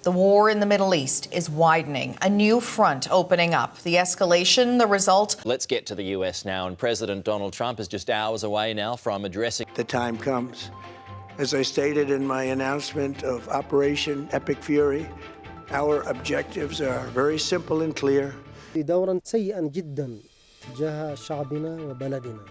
The war in the Middle East is widening, a new front opening up. The escalation, the result. Let's get to the US now, and President Donald Trump is just hours away now from addressing. The time comes. As I stated in my announcement of Operation Epic Fury, our objectives are very simple and clear. دورا سيئا جدا تجاه شعبنا وبلدنا.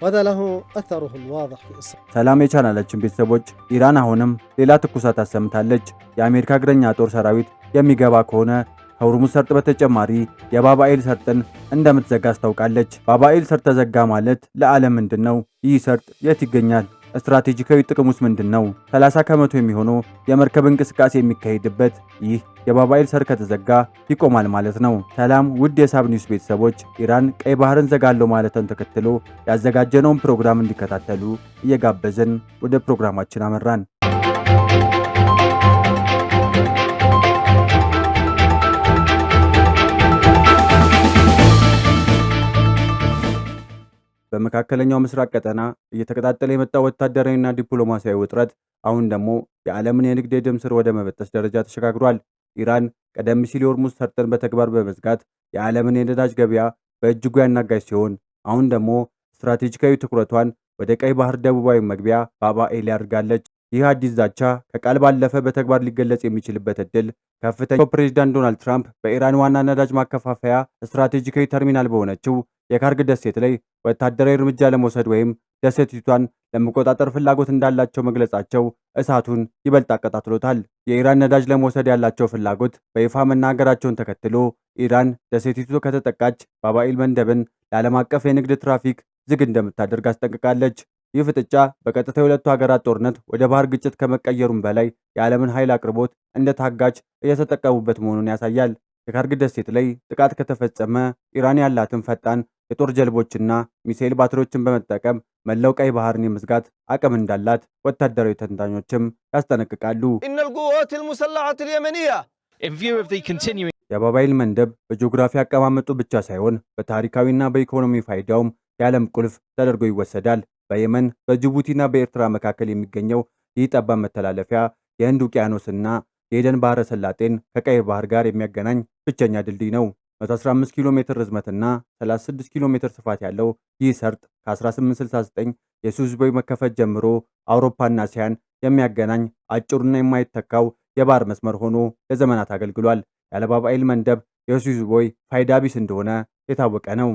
وهذا له أثره الواضح في إسرائيل. ሰላም የቻናላችን ቤተሰቦች፣ ኢራን አሁንም ሌላ ትኩሳት አሰምታለች። የአሜሪካ እግረኛ ጦር ሰራዊት የሚገባ ከሆነ ከሆርሙዝ ሰርጥ በተጨማሪ የባባኤል ሰርጥን እንደምትዘጋ አስታውቃለች። ባባኤል ሰርጥ ተዘጋ ማለት ለዓለም ምንድነው? ይህ ሰርጥ የት ይገኛል? ስትራቴጂካዊ ጥቅሙስ ምንድነው? 30 ከመቶ የሚሆነው የመርከብ እንቅስቃሴ የሚካሄድበት ይህ የባባኤል ሰርጥ ከተዘጋ ይቆማል ማለት ነው። ሰላም ውድ የሳብ ኒውስ ቤተሰቦች፣ ኢራን ቀይ ባህርን ዘጋለው ማለትን ተከትሎ ያዘጋጀነውን ፕሮግራም እንዲከታተሉ እየጋበዝን ወደ ፕሮግራማችን አመራን። በመካከለኛው ምስራቅ ቀጠና እየተቀጣጠለ የመጣው ወታደራዊና ዲፕሎማሲያዊ ውጥረት አሁን ደግሞ የዓለምን የንግድ የደም ስር ወደ መበጠስ ደረጃ ተሸጋግሯል። ኢራን ቀደም ሲል የሆርሙዝ ሰርጥን በተግባር በመዝጋት የዓለምን የነዳጅ ገበያ በእጅጉ ያናጋች ሲሆን አሁን ደግሞ ስትራቴጂካዊ ትኩረቷን ወደ ቀይ ባህር ደቡባዊ መግቢያ ባባኤል ያደርጋለች። ይህ አዲስ ዛቻ ከቃል ባለፈ በተግባር ሊገለጽ የሚችልበት እድል ከፍተኛ። ፕሬዝዳንት ዶናልድ ትራምፕ በኢራን ዋና ነዳጅ ማከፋፈያ ስትራቴጂካዊ ተርሚናል በሆነችው የካርግ ደሴት ላይ ወታደራዊ እርምጃ ለመውሰድ ወይም ደሴቲቷን ለመቆጣጠር ፍላጎት እንዳላቸው መግለጻቸው እሳቱን ይበልጥ አቀጣጥሎታል። የኢራን ነዳጅ ለመውሰድ ያላቸው ፍላጎት በይፋ መናገራቸውን ተከትሎ ኢራን ደሴቲቱ ከተጠቃች ባባኤል መንደብን ለዓለም አቀፍ የንግድ ትራፊክ ዝግ እንደምታደርግ አስጠንቅቃለች። ይህ ፍጥጫ በቀጥታ የሁለቱ ሀገራት ጦርነት ወደ ባህር ግጭት ከመቀየሩም በላይ የዓለምን ኃይል አቅርቦት እንደ ታጋች እየተጠቀሙበት መሆኑን ያሳያል። የካርግ ደሴት ላይ ጥቃት ከተፈጸመ ኢራን ያላትን ፈጣን የጦር ጀልቦችና ሚሳኤል ባትሪዎችን በመጠቀም መላው ቀይ ባህርን የመዝጋት አቅም እንዳላት ወታደራዊ ተንታኞችም ያስጠነቅቃሉ። የባባኤል መንደብ በጂኦግራፊ አቀማመጡ ብቻ ሳይሆን በታሪካዊና በኢኮኖሚ ፋይዳውም የዓለም ቁልፍ ተደርጎ ይወሰዳል። በየመን በጅቡቲና በኤርትራ መካከል የሚገኘው ይህ ጠባብ መተላለፊያ የህንድ ውቅያኖስና የኤደን ባህረ ሰላጤን ከቀይ ባህር ጋር የሚያገናኝ ብቸኛ ድልድይ ነው። 115 ኪሎ ሜትር ርዝመትና 36 ኪሎ ሜትር ስፋት ያለው ይህ ሰርጥ ከ1869 የሱዌዝ ቦይ መከፈት ጀምሮ አውሮፓና እስያን የሚያገናኝ አጭሩና የማይተካው የባህር መስመር ሆኖ ለዘመናት አገልግሏል። ያለ ባባኤል መንደብ የሱዌዝ ቦይ ፋይዳ ቢስ እንደሆነ የታወቀ ነው።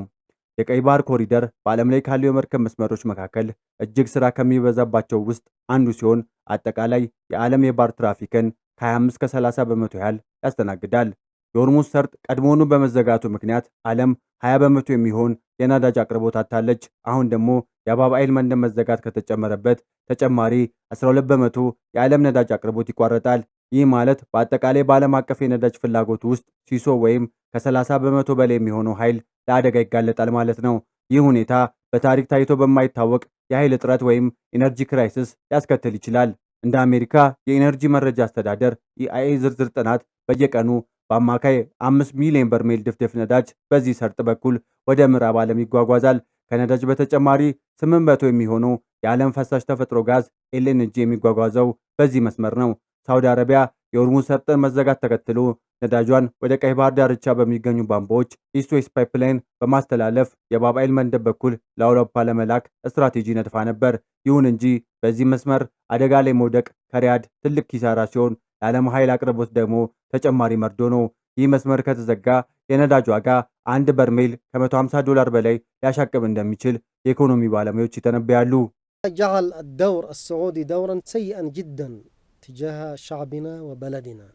የቀይ ባህር ኮሪደር በዓለም ላይ ካሉ የመርከብ መስመሮች መካከል እጅግ ሥራ ከሚበዛባቸው ውስጥ አንዱ ሲሆን አጠቃላይ የዓለም የባህር ትራፊክን ከ25 እስከ 30 በመቶ ያህል ያስተናግዳል። የሆርሙዝ ሰርጥ ቀድሞውኑ በመዘጋቱ ምክንያት ዓለም 20 በመቶ የሚሆን የነዳጅ አቅርቦት አጥታለች። አሁን ደግሞ የባባኤል መንደብ መዘጋት ከተጨመረበት ተጨማሪ 12 በመቶ የዓለም ነዳጅ አቅርቦት ይቋረጣል። ይህ ማለት በአጠቃላይ በዓለም አቀፍ የነዳጅ ፍላጎት ውስጥ ሲሶ ወይም ከ30 በመቶ በላይ የሚሆነው ኃይል ለአደጋ ይጋለጣል ማለት ነው። ይህ ሁኔታ በታሪክ ታይቶ በማይታወቅ የኃይል እጥረት ወይም ኢነርጂ ክራይሲስ ሊያስከትል ይችላል። እንደ አሜሪካ የኢነርጂ መረጃ አስተዳደር ኢአይኤ ዝርዝር ጥናት በየቀኑ በአማካይ 5 ሚሊዮን በርሜል ድፍድፍ ነዳጅ በዚህ ሰርጥ በኩል ወደ ምዕራብ ዓለም ይጓጓዛል። ከነዳጅ በተጨማሪ 800 የሚሆነው የዓለም ፈሳሽ ተፈጥሮ ጋዝ ኤልኤንጂ የሚጓጓዘው በዚህ መስመር ነው። ሳውዲ አረቢያ የሆርሙዝ ሰርጥን መዘጋት ተከትሎ ነዳጇን ወደ ቀይ ባህር ዳርቻ በሚገኙ ቧንቧዎች ኢስት ዌስት ፓይፕላይን በማስተላለፍ የባባኤል መንደብ በኩል ለአውሮፓ ለመላክ ስትራቴጂ ነድፋ ነበር። ይሁን እንጂ በዚህ መስመር አደጋ ላይ መውደቅ ከሪያድ ትልቅ ኪሳራ ሲሆን ለዓለም ኃይል አቅርቦት ደግሞ ተጨማሪ መርዶ ነው። ይህ መስመር ከተዘጋ የነዳጅ ዋጋ አንድ በርሜል ከ150 $100 በላይ ሊያሻቅብ እንደሚችል የኢኮኖሚ ባለሙያዎች ይተነብያሉ። جعل الدور السعودي دورا سيئا جدا تجاه شعبنا وبلدنا.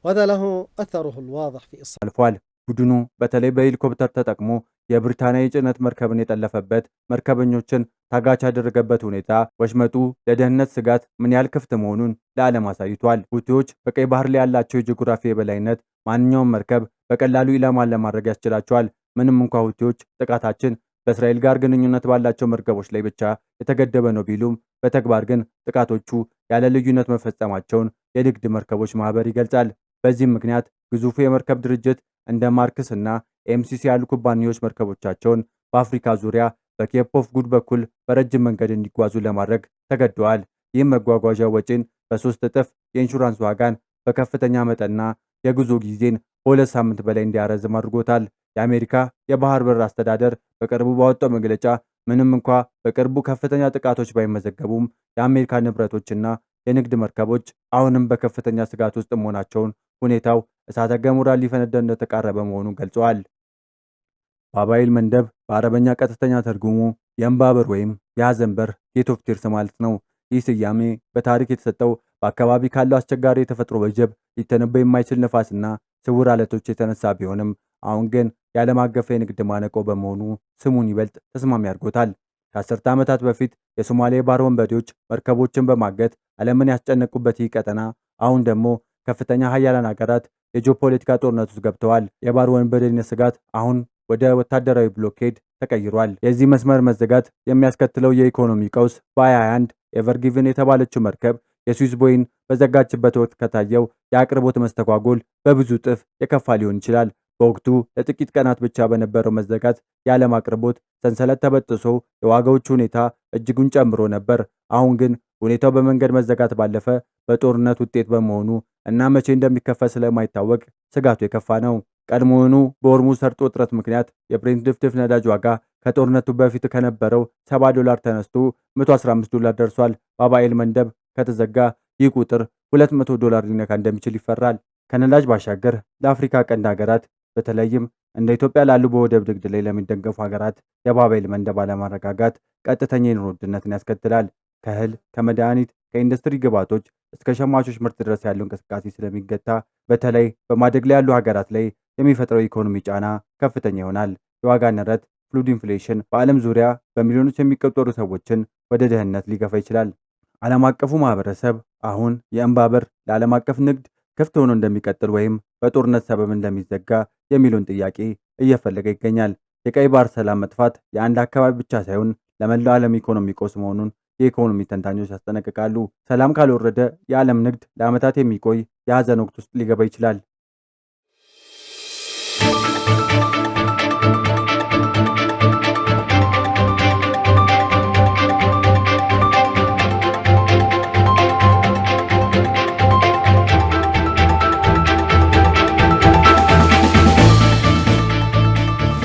وهذا له أثره الواضح في إسرائيل. ቡድኑ በተለይ በሄሊኮፕተር ተጠቅሞ የብሪታንያ የጭነት መርከብን የጠለፈበት፣ መርከበኞችን ታጋች ያደረገበት ሁኔታ ወሽመጡ ለደህንነት ስጋት ምን ያህል ክፍት መሆኑን ለዓለም አሳይቷል። ሁቲዎች በቀይ ባህር ላይ ያላቸው የጂኦግራፊ የበላይነት ማንኛውም መርከብ በቀላሉ ኢላማን ለማድረግ ያስችላቸዋል። ምንም እንኳ ሁቲዎች ጥቃታችን በእስራኤል ጋር ግንኙነት ባላቸው መርከቦች ላይ ብቻ የተገደበ ነው ቢሉም በተግባር ግን ጥቃቶቹ ያለ ልዩነት መፈጸማቸውን የንግድ መርከቦች ማህበር ይገልጻል። በዚህም ምክንያት ግዙፉ የመርከብ ድርጅት እንደ ማርክስ እና ኤምሲሲ ያሉ ኩባንያዎች መርከቦቻቸውን በአፍሪካ ዙሪያ በኬፕ ኦፍ ጉድ በኩል በረጅም መንገድ እንዲጓዙ ለማድረግ ተገደዋል። ይህም መጓጓዣ ወጪን በ3 እጥፍ የኢንሹራንስ ዋጋን በከፍተኛ መጠንና የጉዞ ጊዜን በ2 ሳምንት በላይ እንዲያረዝም አድርጎታል። የአሜሪካ የባህር በር አስተዳደር በቅርቡ ባወጣው መግለጫ ምንም እንኳ በቅርቡ ከፍተኛ ጥቃቶች ባይመዘገቡም የአሜሪካ ንብረቶችና የንግድ መርከቦች አሁንም በከፍተኛ ስጋት ውስጥ መሆናቸውን፣ ሁኔታው እሳተ ገሞራ ሊፈነዳ እንደተቃረበ መሆኑን ገልጸዋል። ባባይል መንደብ በአረበኛ ቀጥተኛ ትርጉሙ የእንባ በር ወይም የሐዘን በር ጌት ኦፍ ቲርስ ማለት ነው። ይህ ስያሜ በታሪክ የተሰጠው በአካባቢ ካለው አስቸጋሪ የተፈጥሮ ወጀብ፣ ሊተነበይ የማይችል ነፋስና ስውር አለቶች የተነሳ ቢሆንም አሁን ግን የዓለም አቀፍ የንግድ ማነቆ በመሆኑ ስሙን ይበልጥ ተስማሚ አድርጎታል። ከ10 ዓመታት በፊት የሶማሌ ባህር ወንበዴዎች መርከቦችን በማገት ዓለምን ያስጨነቁበት ይህ ቀጠና አሁን ደግሞ ከፍተኛ ሀያላን ሀገራት የጂኦፖለቲካ ጦርነት ውስጥ ገብተዋል። የባህር ወንበዴነት ስጋት አሁን ወደ ወታደራዊ ብሎኬድ ተቀይሯል። የዚህ መስመር መዘጋት የሚያስከትለው የኢኮኖሚ ቀውስ በ2021 ኤቨርጊቭን የተባለችው መርከብ የስዊዝ ቦይን በዘጋችበት ወቅት ከታየው የአቅርቦት መስተጓጎል በብዙ እጥፍ የከፋ ሊሆን ይችላል። በወቅቱ ለጥቂት ቀናት ብቻ በነበረው መዘጋት የዓለም አቅርቦት ሰንሰለት ተበጥሶ የዋጋዎቹ ሁኔታ እጅጉን ጨምሮ ነበር። አሁን ግን ሁኔታው በመንገድ መዘጋት ባለፈ በጦርነት ውጤት በመሆኑ እና መቼ እንደሚከፈት ስለማይታወቅ ስጋቱ የከፋ ነው። ቀድሞውኑ በሆርሙዝ ሰርጥ ውጥረት ምክንያት የብሬንት ድፍድፍ ነዳጅ ዋጋ ከጦርነቱ በፊት ከነበረው $70 ተነስቶ $115 ደርሷል። ባባኤል መንደብ ከተዘጋ ይህ ቁጥር $200 ሊነካ እንደሚችል ይፈራል። ከነዳጅ ባሻገር ለአፍሪካ ቀንድ ሀገራት በተለይም እንደ ኢትዮጵያ ላሉ በወደብ ንግድ ላይ ለሚደገፉ ሀገራት የባባኤል መንደብ አለመረጋጋት ቀጥተኛ የኑሮ ውድነትን ያስከትላል። ከእህል፣ ከመድኃኒት፣ ከኢንዱስትሪ ግብዓቶች እስከ ሸማቾች ምርት ድረስ ያለው እንቅስቃሴ ስለሚገታ በተለይ በማደግ ላይ ያሉ ሀገራት ላይ የሚፈጥረው ኢኮኖሚ ጫና ከፍተኛ ይሆናል። የዋጋ ንረት ፍሉድ ኢንፍሌሽን በዓለም ዙሪያ በሚሊዮኖች የሚቆጠሩ ሰዎችን ወደ ድህነት ሊገፋ ይችላል። ዓለም አቀፉ ማህበረሰብ አሁን የእንባ በር ለዓለም አቀፍ ንግድ ክፍት ሆኖ እንደሚቀጥል ወይም በጦርነት ሰበብ እንደሚዘጋ የሚሉን ጥያቄ እየፈለገ ይገኛል። የቀይ ባህር ሰላም መጥፋት የአንድ አካባቢ ብቻ ሳይሆን ለመላው ዓለም ኢኮኖሚ ቀውስ መሆኑን የኢኮኖሚ ተንታኞች ያስጠነቅቃሉ። ሰላም ካልወረደ የዓለም ንግድ ለዓመታት የሚቆይ የሐዘን ወቅት ውስጥ ሊገባ ይችላል።